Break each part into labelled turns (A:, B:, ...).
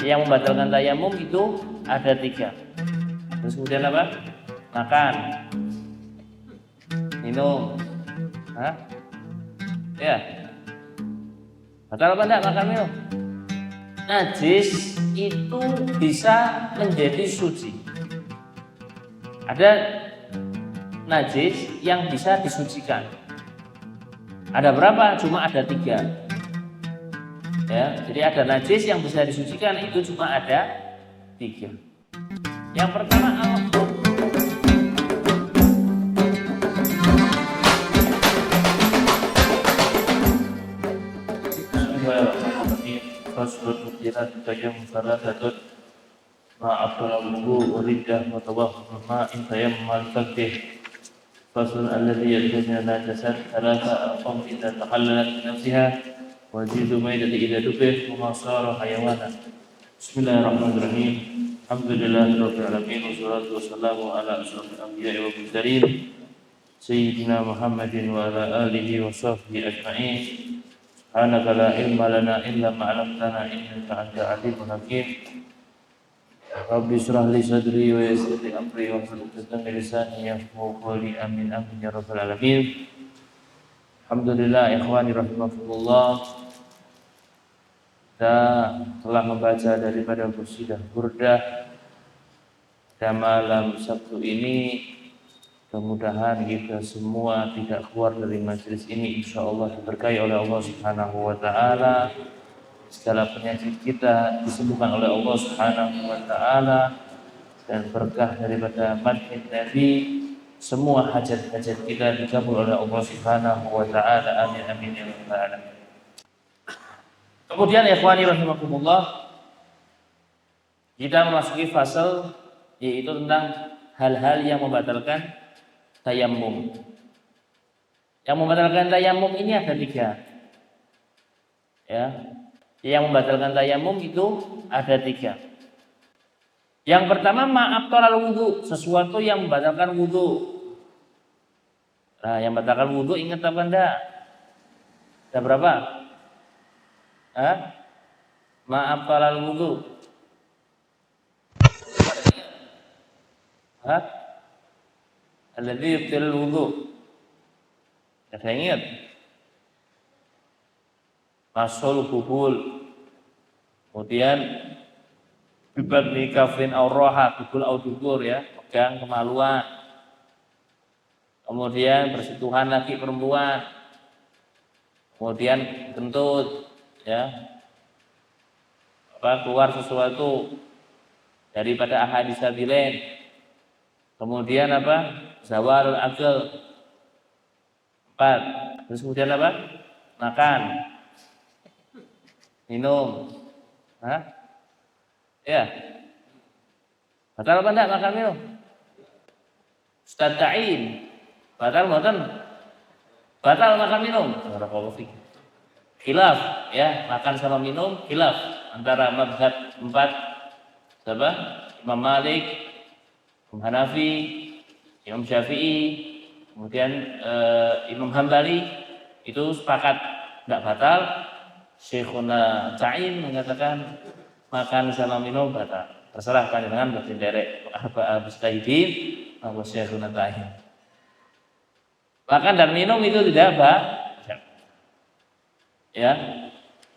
A: Yang membatalkan tayamum itu ada 3. Terus kemudian apa? Makan, minum. Hah? Ya. Batal apa enggak makan minum? Najis itu bisa menjadi suci. Ada najis yang bisa disucikan. Ada berapa? Cuma ada 3. Ya, jadi ada najis yang bisa disucikan itu cuma ada 3. Yang pertama Rasulullah kita tayam salatatun ma'afal wudu uridah mutawaffa ma'in tayam mal-fakih Rasul alladhi yadhuna najasat thalatha aqam idza takhallalat nafsiha wa jidu maidati idza dubih wa masara hayawana. Bismillahirrahmanirrahim. Alhamdulillahirabbil alamin wassalatu wassalamu ala asyrofil anbiya'i wal mursalin sayyidina Muhammadin wa ala alihi wa sahbihi ajma'in. Subhanaka la ilma lana illa ma 'allamtana innaka antal alimul hakim. Rabbi shrah li sadri wa yassir li amri wahlul 'uqdatam min lisani yafqahu qawli. Amin amin ya rabbal alamin. Alhamdulillah ikhwani rahimakumullah. Kita telah membaca daripada qasidah Burdah pada malam Sabtu ini. Mudah-mudahan kita semua tidak keluar dari majelis ini insyaallah diberkahi oleh Allah Subhanahu wa taala. Segala penyakit kita disembuhkan oleh Allah Subhanahu wa taala dan berkah daripada madhin Nabi. Semua hajat-hajat kita dikabul oleh Allah Subhanahu wa taala. Amin amin ya rabbal alamin. Kemudian ikhwani rahimakumullah, kita memasuki fase yaitu tentang hal-hal yang membatalkan tayamum. Yang membatalkan tayamum ini ada 3. Ya. Yang membatalkan tayamum itu ada 3. Yang pertama ma'abtalal wudu, sesuatu yang membatalkan wudu. Nah, yang membatalkan wudu ingat apa enggak? Ada berapa? Ma'abtalal wudu. Alladzi yubtilul wudu. Ada ingat? Masul bubul. Kemudian bibadni kafin auraha, bubul au dubur ya, pegang kemaluan. Kemudian bersentuhan laki perempuan. Kemudian kentut ya. Keluar sesuatu daripada ahadits sabilain. Kemudian zawalul akal 4. Terus kemudian makan, minum. Ya. Batal apa enggak makan minum? Ustaz Ta'in. Batal mboten? Batal makan minum. Khilaf ya, makan sama minum khilaf antara mazhab 4 siapa? Imam Malik, Imam Hanafi, Imam Syafi'i, kemudian Imam Hambali itu sepakat tidak batal. Syekhuna Ta'in mengatakan makan sama minum batal. Terserah panjenengan berarti derek al-mustahidin atau Syekhuna Ta'in. Makan dan minum itu tidak ya,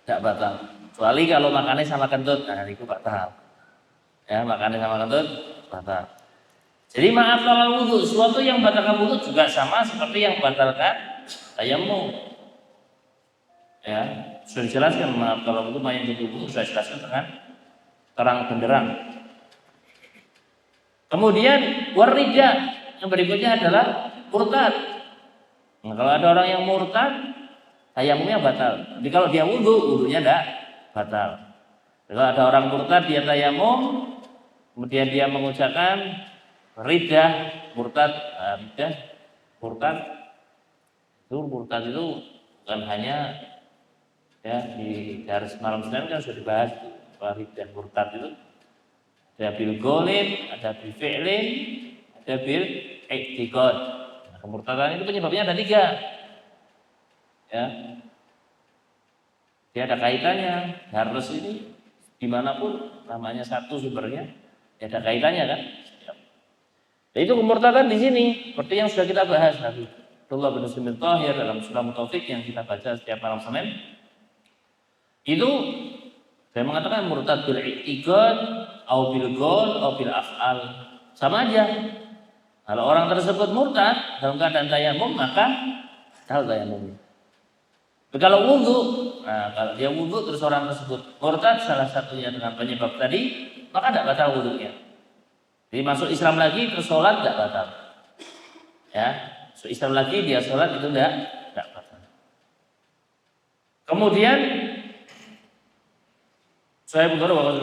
A: tidak batal. Kecuali kalau makannya sama kentut, nah itu batal. Ya, makannya sama kentut batal. Jadi maaf kalau wudu, sesuatu yang membatalkan wudu juga sama seperti yang membatalkan tayamum. Ya, sudah dijelaskan maaf kalau wudu yang wudu sudah dijelaskan dengan terang benderang. Kemudian warrijah, yang berikutnya adalah murtad. Nah, kalau ada orang yang murtad, tayamumnya batal. Jadi kalau dia wudunya tidak batal. Kalau ada orang murtad dia tayamum, kemudian dia mengucapkan riddah, murtad itu bukan hanya ya di garis malam Senin kan sudah dibahas riddah murtad itu ada bil ghalib, ada bil fi'lin, ada bil i'tiqad. Nah, kemurtadan itu penyebabnya ada 3. Ya. Dia ada kaitannya, harus ini
B: dimanapun namanya satu sumbernya, ya ada kaitannya kan. Dan itu kemurtadan di sini, seperti yang sudah kita bahas Nabi Abdullah bin Muslim Thahir dalam surah Taufik yang kita baca setiap malam Senin. Itu saya mengatakan murtad bil i'tiqad, au bil qaul, au bil af'al. Sama aja. Kalau orang tersebut murtad dalam keadaan tayamum, maka batal tayamumnya. Kalau wudhu, nah kalau dia wudhu terus orang tersebut murtad salah satunya dengan penyebab tadi, maka tidak batal wudhunya. Jadi masuk Islam lagi terus sholat tidak batal. Ya, masuk Islam lagi dia sholat itu tidak batal. Kemudian saya betul bahwa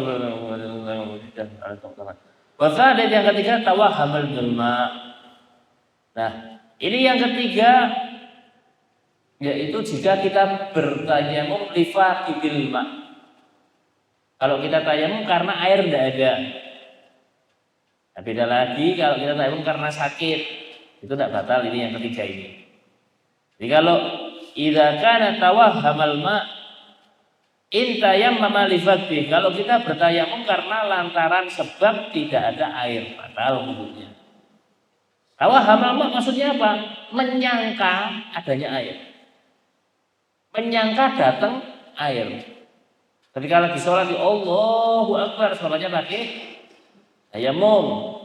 B: ada yang ketiga tawahamul bilma. Nah, ini yang ketiga yaitu jika kita bertayamum lifaqibil ma. Kalau kita tayamum karena air tidak ada. Nah, beda lagi kalau kita tayamum karena sakit, itu tidak batal. Ini yang ketiga ini. Jadi kalau idza kana tawahhamal ma in tayammama li faqdi, kalau kita bertayamum karena lantaran sebab tidak ada air, batal wudunya. Tawahhamal ma maksudnya apa? Menyangka adanya air. Menyangka datang air. Ketika lagi sholat, Allahu Akbar, sholatnya pakai tayamum.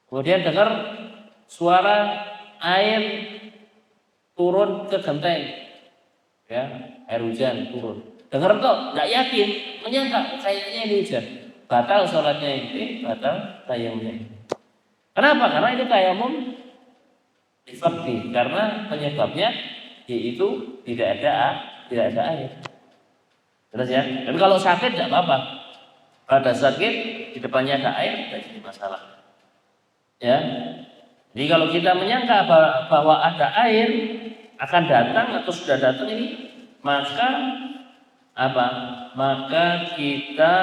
B: Kemudian dengar suara air turun ke genteng, ya, air hujan turun. Dengar kok, nggak yakin, menyangka kayaknya ini hujan. Batal sholatnya ini, batal tayamumnya ini. Kenapa? Karena itu tayamum difakti, karena penyebabnya yaitu tidak ada air. Jelas ya? Tapi kalau sakit tidak apa-apa. Pada sakit di depannya ada air tidak jadi masalah. Ya. Jadi kalau kita menyangka bahwa ada air akan datang atau sudah datang ini, maka apa? Maka kita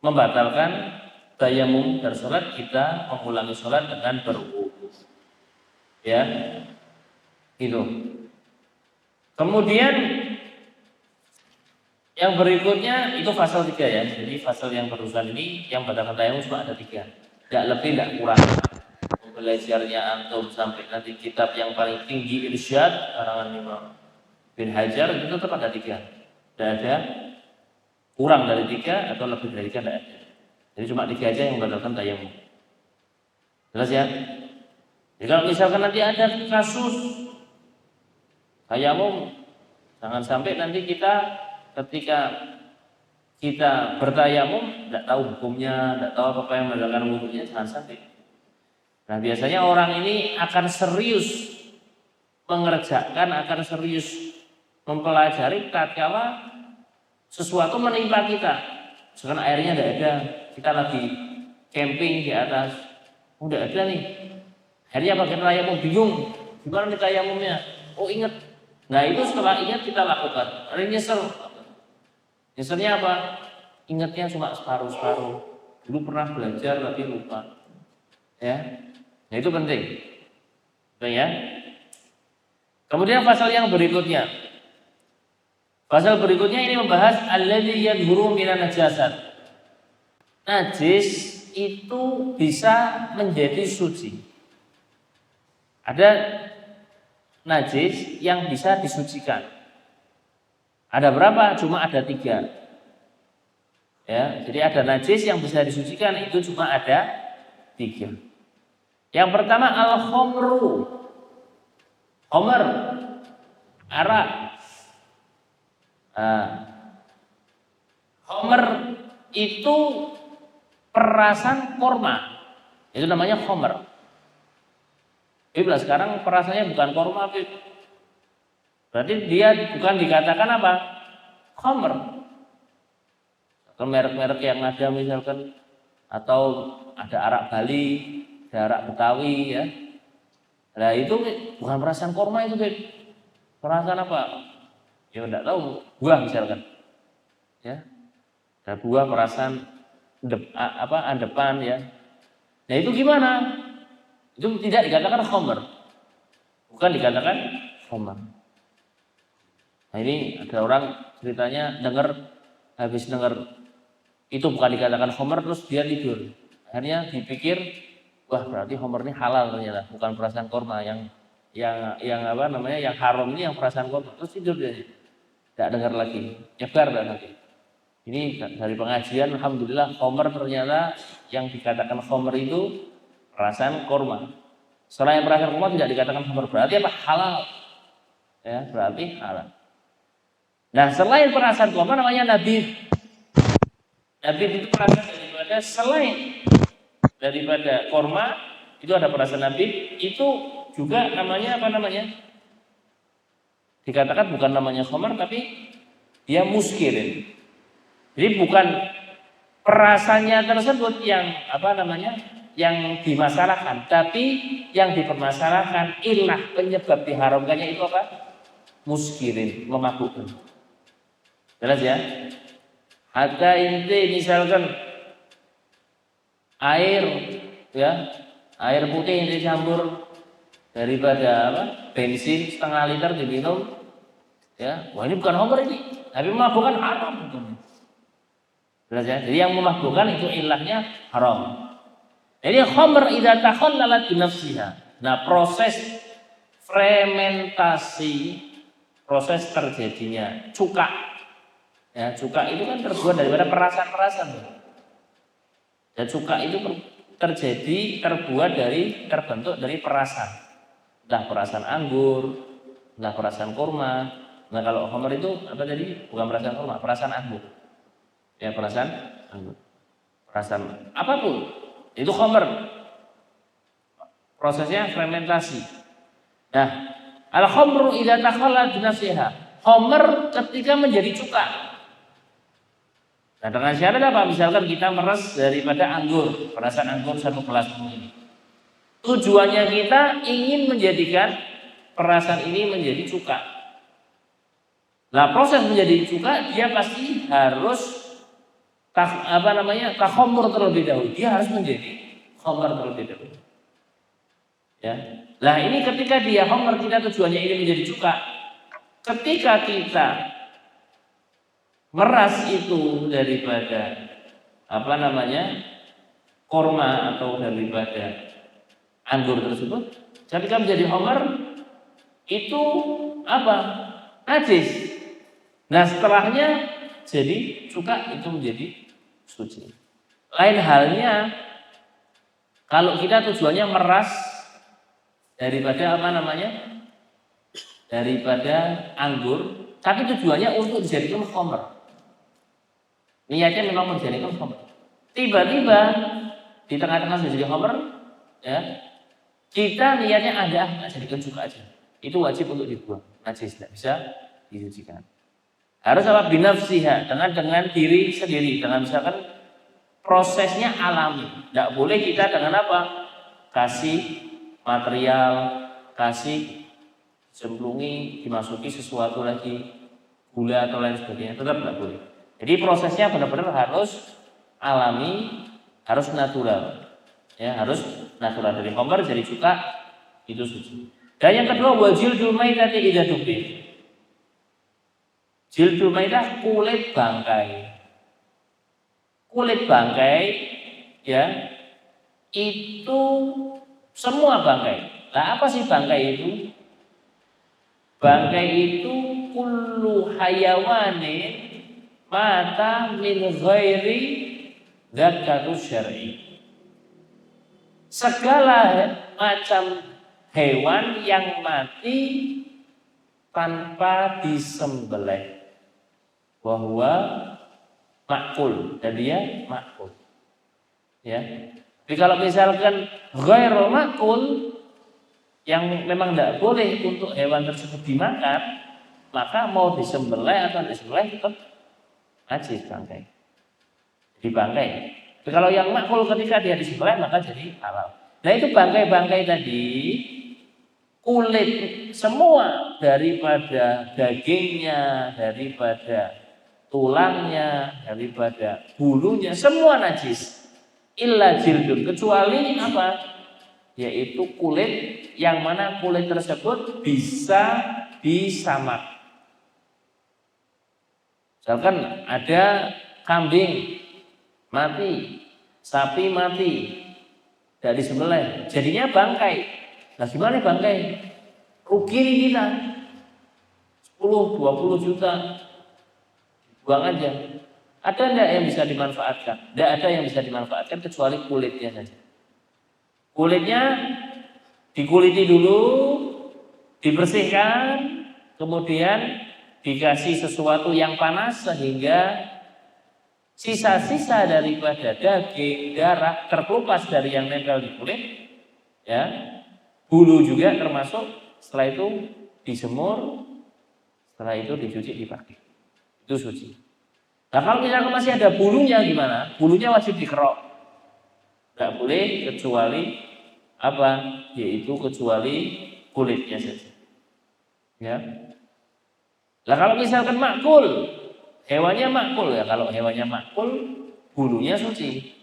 B: membatalkan tayamum dan sholat, kita mengulangi sholat dengan berwudu. Ya. Itu. Kemudian yang berikutnya itu pasal 3 ya. Jadi pasal yang berurusan ini yang batalkan tayamum cuma ada 3. Tidak lebih, tidak kurang. Belajarnya antum sampai nanti kitab yang paling tinggi Irsyad karangan Imam bin Hajar itu tetap ada 3. Tidak ada kurang dari 3 atau lebih dari 3, tidak ada. Jadi cuma 3 aja yang membatalkan tayamum. Jelas ya? Jadi kalau misalkan nanti ada kasus tayamum, jangan sampai nanti kita ketika kita bertayamum tidak tahu hukumnya, tidak tahu apa yang membatalkan wudunya, jangan sampai. Nah biasanya orang ini akan serius mengerjakan, akan serius mempelajari tatkala sesuatu menimpa kita. Sekarang airnya tidak ada, kita lagi camping di atas, udah ada nih. Akhirnya pakai tayamum, bingung, gimana nih tayamumnya? Oh ingat. Nah itu setelah ingat kita lakukan. Ada nyesel. Nyeselnya apa? Ingatnya cuma separuh-separuh. Dulu pernah belajar tapi lupa. Ya. Nah itu penting. Oke ya. Kemudian pasal yang berikutnya. Pasal berikutnya ini membahas alladzi yadhuru minan najasat. Najis itu bisa menjadi suci. Ada najis yang bisa disucikan. Ada berapa? Cuma ada 3. Ya, jadi ada najis yang bisa disucikan itu cuma ada 3. Yang pertama al-khamru. Khamr, arak. Khamr itu perasan korma. Itu namanya khamr. Sekarang perasannya bukan korma, berarti dia bukan dikatakan apa? Khamr. Atau merek-merek yang ada misalkan, atau ada arak Bali, ada arak Betawi ya. Nah itu bukan perasan korma itu, perasan apa? Ya enggak tahu, buah misalkan. Ya. Ada buah perasan andepan ya. Nah itu gimana? Itu tidak dikatakan khamr. Bukan dikatakan khamr. Nah ini ada orang ceritanya dengar habis dengar itu bukan dikatakan khamr terus dia tidur. Akhirnya dipikir, wah berarti khamr ini halal ternyata, bukan perasaan korma yang apa namanya yang haram ini yang perasaan korma. Terus tidur dia, tidak dengar lagi, nyebar dan lagi. Ini dari pengajian, alhamdulillah khamr ternyata yang dikatakan khamr itu perasaan korma. Selain perasaan korma tidak dikatakan khamr, berarti apa? Halal. Ya, berarti halal. Nah, selain perasaan korma namanya nabih. Nabih itu perasaan daripada selain daripada korma itu ada perasaan nabih, itu juga namanya apa namanya? Dikatakan bukan namanya khamr tapi dia muskirin. Jadi bukan perasaannya tersebut yang apa namanya yang dimasalahkan, tapi yang dipermasalahkan ilah penyebab diharamkannya itu apa? Muskirin, memabukkan. Jelas ya? Hatta inti misalkan air ya, air putih yang dicampur daripada apa? Bensin setengah liter diminum ya, wah ini bukan khamr ini, tapi memabukkan haram. Jelas ya? Jadi yang memabukkan itu ilahnya haram. Jadi khamr idza takhallalat bi nafsiha. Nah, proses fermentasi, proses terjadinya cuka. Ya, cuka itu kan terbuat daripada perasaan-perasaan. Dan cuka itu terbuat terbentuk dari perasaan. Entah perasaan anggur, entah perasaan kurma. Nah, kalau khamr itu apa tadi? Bukan perasaan kurma, perasaan anggur. Ya, perasaan anggur. Perasaan apapun itu khamr. Prosesnya fermentasi. Nah, al-khamru idza takhallat bi nafsiha. Khamr ketika menjadi cuka. Nah, dengan syarat apa? Misalkan kita meres daripada anggur, perasaan anggur 1 gelas ini. Tujuannya kita ingin menjadikan perasaan ini menjadi cuka. Nah, proses menjadi cuka dia pasti harus takhamur terlebih dahulu. Dia harus menjadi khamr terlebih dahulu. Ya. Nah, ini ketika dia khamr kita tujuannya ini menjadi cuka. Ketika kita meras itu daripada korma atau daripada anggur tersebut, ketika menjadi khamr itu apa? Najis. Nah, setelahnya jadi cuka itu menjadi suci. Lain halnya kalau kita tujuannya meras daripada daripada anggur, tapi tujuannya untuk dijadikan khamr. Niatnya memang menjadikan khamr. Tiba-tiba di tengah-tengah menjadi khamr, ya, kita niatnya ada jadikan cuka aja. Itu wajib untuk dibuang. Najis, tidak bisa disucikan. Harus apa? Binafsiha, dengan diri sendiri, dengan misalkan prosesnya alami. Tidak boleh kita dengan apa? Kasih material, kasih cemplungi, dimasuki sesuatu lagi, gula atau lain sebagainya, tetap tidak boleh. Jadi prosesnya benar-benar harus alami, harus natural. Ya, harus natural. Dari khamr jadi cuka itu suci. Dan yang kedua, wajildul maitati idza dubih. Jildul maitah kulit bangkai. Kulit bangkai ya itu semua bangkai. Nah, apa sih bangkai itu? Bangkai itu kullu hayawanin mata min ghairi dzakatus syar'i. Segala macam hewan yang mati tanpa disembelih, bahwa makul, dan dia makul. Ya. Tapi kalau misalkan ghairu makul, yang memang tidak boleh untuk hewan tersebut dimakan, maka mau disembelih atau disembelih tetap najis bangkai. Di bangkai. Tapi kalau yang makul ketika dia disembelih maka jadi halal. Nah, itu bangkai-bangkai tadi, kulit semua daripada dagingnya, daripada tulangnya, daripada bulunya, semua najis. Illa jildun, kecuali apa? Yaitu kulit yang mana kulit tersebut bisa disamak. Misalkan ada kambing mati, sapi mati, dari disembelih, jadinya bangkai. Nah gimana bangkai? Rugi nih kita 10-20 juta, buang aja. Ada enggak yang bisa dimanfaatkan? Tidak ada yang bisa dimanfaatkan kecuali kulitnya saja. Kulitnya dikuliti dulu, dibersihkan, kemudian dikasih sesuatu yang panas sehingga sisa-sisa daripada daging, darah terkelupas dari yang nempel di kulit, ya, bulu juga termasuk. Setelah itu dijemur, setelah itu dicuci, dipakai, itu suci. Nah kalau misalnya masih ada bulunya gimana? Bulunya wajib dikerok, nggak boleh kecuali apa? Yaitu kecuali kulitnya saja. Ya. Nah kalau misalkan makul, hewannya makul ya. Kalau hewannya makul, bulunya suci.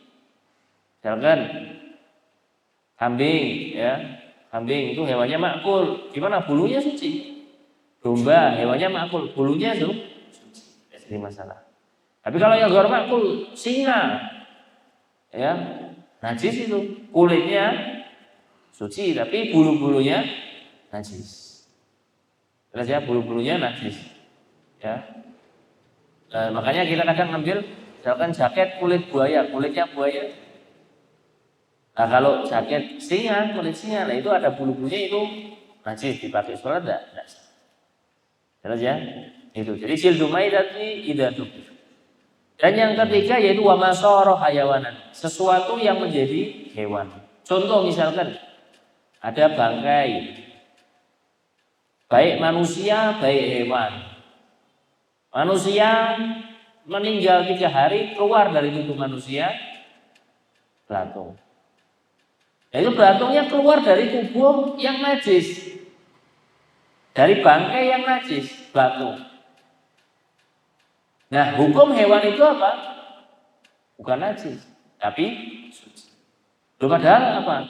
B: Misalkan kambing, ya, kambing itu hewannya makul, gimana? Bulunya suci. Domba, hewannya makul, bulunya itu suci. Tidak jadi masalah. Tapi kalau yang luar makul, singa, ya, najis itu. Kulitnya suci, tapi bulu-bulunya najis. Jelas ya, bulu-bulunya najis. Ya. Nah, makanya kita kadang ngambil, misalkan jaket kulit buaya, kulitnya buaya. Nah kalau jaket singa, kulit singa, nah itu ada bulu-bulunya itu najis, dipakai sholat enggak? Jelas ya? Itu. Jadi jildu maitati idatu. Dan yang ketiga yaitu wamasoroh hayawanan, sesuatu yang menjadi hewan. Contoh misalkan ada bangkai, baik manusia, baik hewan. Manusia meninggal 3 hari, keluar dari tubuh manusia belatung. Itu belatungnya keluar dari tubuh yang najis, dari bangkai yang najis, belatung. Nah, hukum hewan itu apa? Bukan najis, tapi suci. Padahal apa?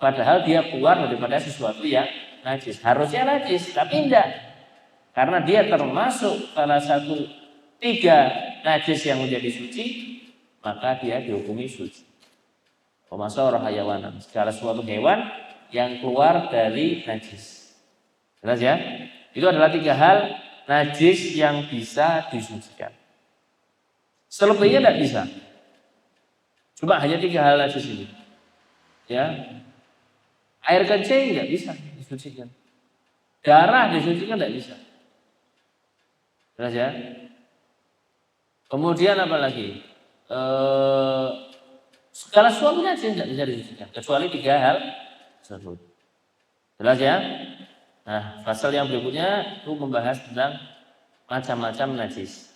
B: Padahal dia keluar daripada sesuatu yang najis. Harusnya najis, tapi tidak. Karena dia termasuk salah satu 3 najis yang menjadi suci, maka dia dihukumi suci. Pemasor hayawanan, segala suatu hewan yang keluar dari najis. Jelas ya? Itu adalah 3 hal najis yang bisa disucikan. Selebihnya tidak bisa. Cuma hanya 3 hal najis ini. Ya, air kencing tidak bisa disucikan. Darah disucikan tidak bisa. Jelas ya? Kemudian apa lagi? Segala sesuatu najis tidak bisa disucikan kecuali 3 hal tersebut. Jelas ya? Nah, pasal yang berikutnya itu membahas tentang macam-macam najis.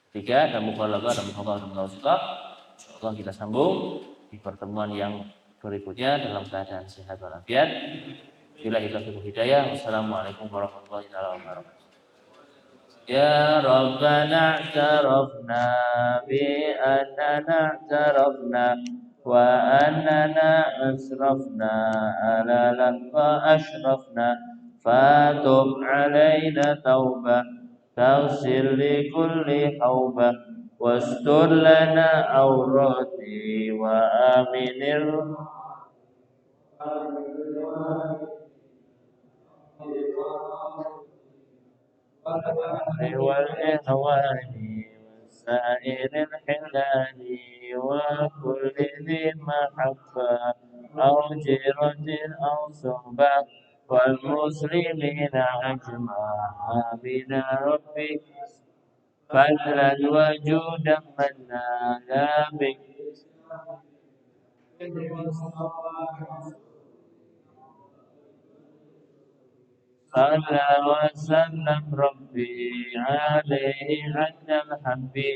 B: 3 ada mukhalafah, ada mukhalafah, ada mukhalafah. Insyaallah kita sambung di pertemuan yang berikutnya dalam keadaan sehat walafiat. Billahi taufiq wal hidayah. Wassalamualaikum warahmatullahi wabarakatuh. Ya Rabbana i'tarafna bi annana i'tarafna wa annana asrafna ala laqwa ashrafna fatub alaina taubah taghfir li kulli haubah wastur lana awrati wa aminir والإهوان وسائر الحلال وكل ذي محبة أو جيرة أو صحبة والمسلمين أجمع من ربي فضلا وجودا منا لا بك صلى وسلم ربي عليه عند الحبي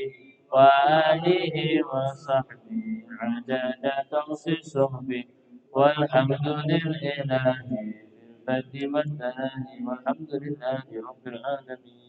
B: وآله وصحبه عدد تخصيص صحبه والحمد لله بالبدء والثاني والحمد لله رب العالمين.